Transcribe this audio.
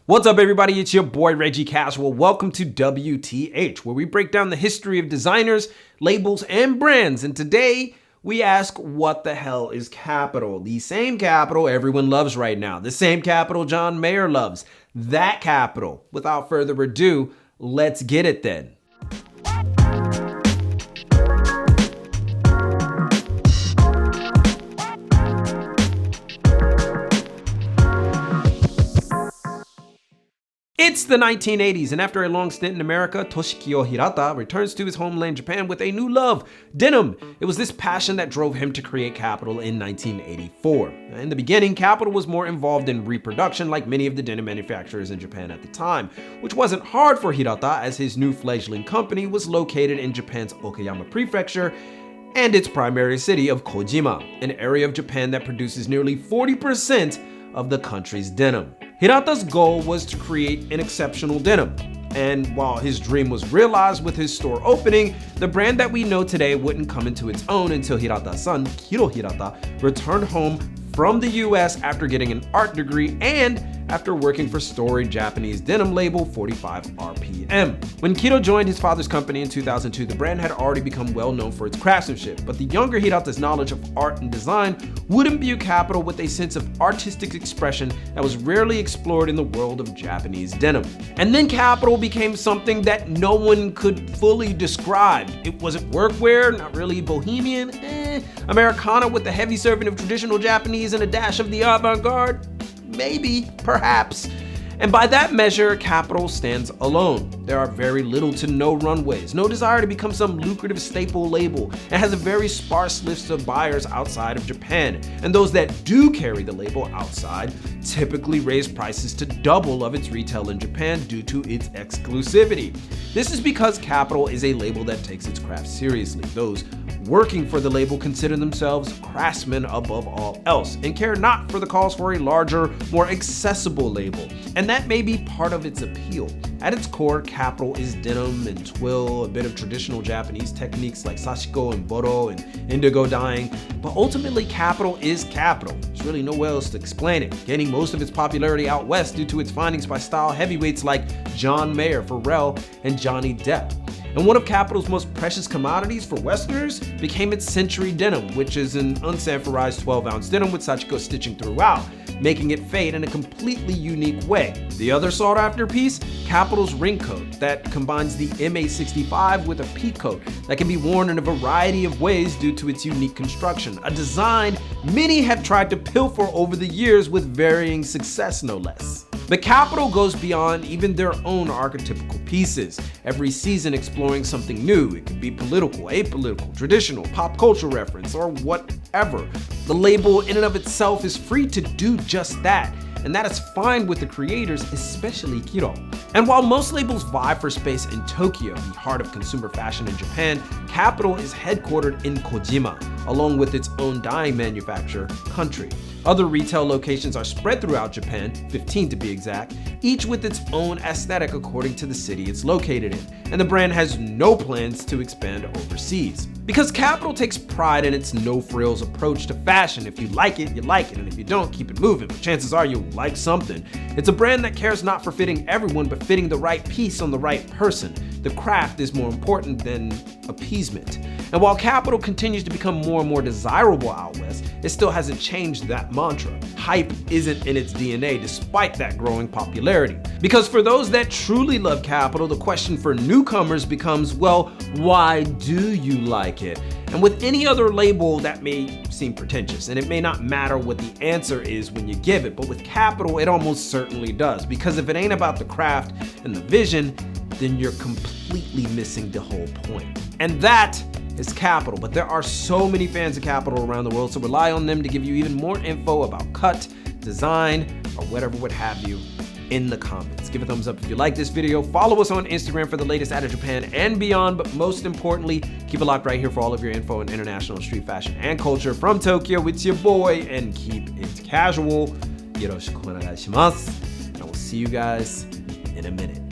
What's up, everybody? It's your boy Reggie Caswell. Welcome to WTH, where we break down the history of designers, labels, and brands. And today we ask, what the hell is Kapital? The same Kapital everyone loves right now. The same Kapital John Mayer loves. That Kapital. Without further ado, let's get it then. It's the 1980s, and after a long stint in America, Toshikyo Hirata returns to his homeland Japan with a new love, denim. It was this passion that drove him to create Kapital in 1984. In the beginning, Kapital was more involved in reproduction like many of the denim manufacturers in Japan at the time, which wasn't hard for Hirata as his new fledgling company was located in Japan's Okayama Prefecture and its primary city of Kojima, an area of Japan that produces nearly 40% of the country's denim. Hirata's goal was to create an exceptional denim, and while his dream was realized with his store opening, the brand that we know today wouldn't come into its own until Hirata's son, Kiro Hirata, returned home from the US after getting an art degree and after working for storied Japanese denim label 45 RPM. When Kiro joined his father's company in 2002, the brand had already become well known for its craftsmanship, but the younger Hirata's knowledge of art and design would imbue Kapital with a sense of artistic expression that was rarely explored in the world of Japanese denim. And then Kapital became something that no one could fully describe. It wasn't workwear, not really bohemian, Americana with a heavy serving of traditional Japanese and a dash of the avant-garde. Maybe, perhaps. And by that measure, Kapital stands alone. There are very little to no runways, no desire to become some lucrative staple label, and has a very sparse list of buyers outside of Japan. And those that do carry the label outside typically raise prices to double of its retail in Japan due to its exclusivity. This is because Kapital is a label that takes its craft seriously. Those working for the label consider themselves craftsmen above all else and care not for the calls for a larger, more accessible label. And that may be part of its appeal. At its core, Kapital is denim and twill, a bit of traditional Japanese techniques like sashiko and boro and indigo dyeing, but ultimately Kapital is Kapital. There's really nowhere else to explain it, gaining most of its popularity out west due to its findings by style heavyweights like John Mayer, Pharrell, and Johnny Depp. And one of Kapital's most precious commodities for Westerners became its Century denim, which is an unsanforized 12-ounce denim with sashiko stitching throughout, making it fade in a completely unique way. The other sought-after piece, Kapital's ring coat, that combines the MA65 with a pea coat that can be worn in a variety of ways due to its unique construction, a design many have tried to pilfer over the years with varying success, no less. But Kapital goes beyond even their own archetypical pieces, every season exploring something new. It could be political, apolitical, traditional, pop culture reference, or whatever. The label in and of itself is free to do just that, and that is fine with the creators, especially Kiro. And while most labels vie for space in Tokyo, the heart of consumer fashion in Japan, Kapital is headquartered in Kojima, along with its own dyeing manufacturer, Country. Other retail locations are spread throughout Japan, 15 to be exact, each with its own aesthetic according to the city it's located in, and the brand has no plans to expand overseas. Because Kapital takes pride in its no-frills approach to fashion. If you like it, and if you don't, keep it moving, but chances are you'll like something. It's a brand that cares not for fitting everyone, but fitting the right piece on the right person. The craft is more important than appeasement. And while Kapital continues to become more and more desirable out west, it still hasn't changed that mantra. Hype isn't in its DNA despite that growing popularity. Because for those that truly love Kapital, the question for newcomers becomes, well, why do you like it? And with any other label, that may seem pretentious, and it may not matter what the answer is when you give it, but with Kapital, it almost certainly does. Because if it ain't about the craft and the vision, then you're completely missing the whole point. And that is Kapital, but there are so many fans of Kapital around the world, so rely on them to give you even more info about cut, design, or whatever what have you in the comments. Give a thumbs up if you like this video. Follow us on Instagram for the latest out of Japan and beyond, but most importantly, keep it locked right here for all of your info on international street fashion and culture from Tokyo. It's your boy, and keep it casual. Yoroshiku onegai shimasu. And I will see you guys in a minute.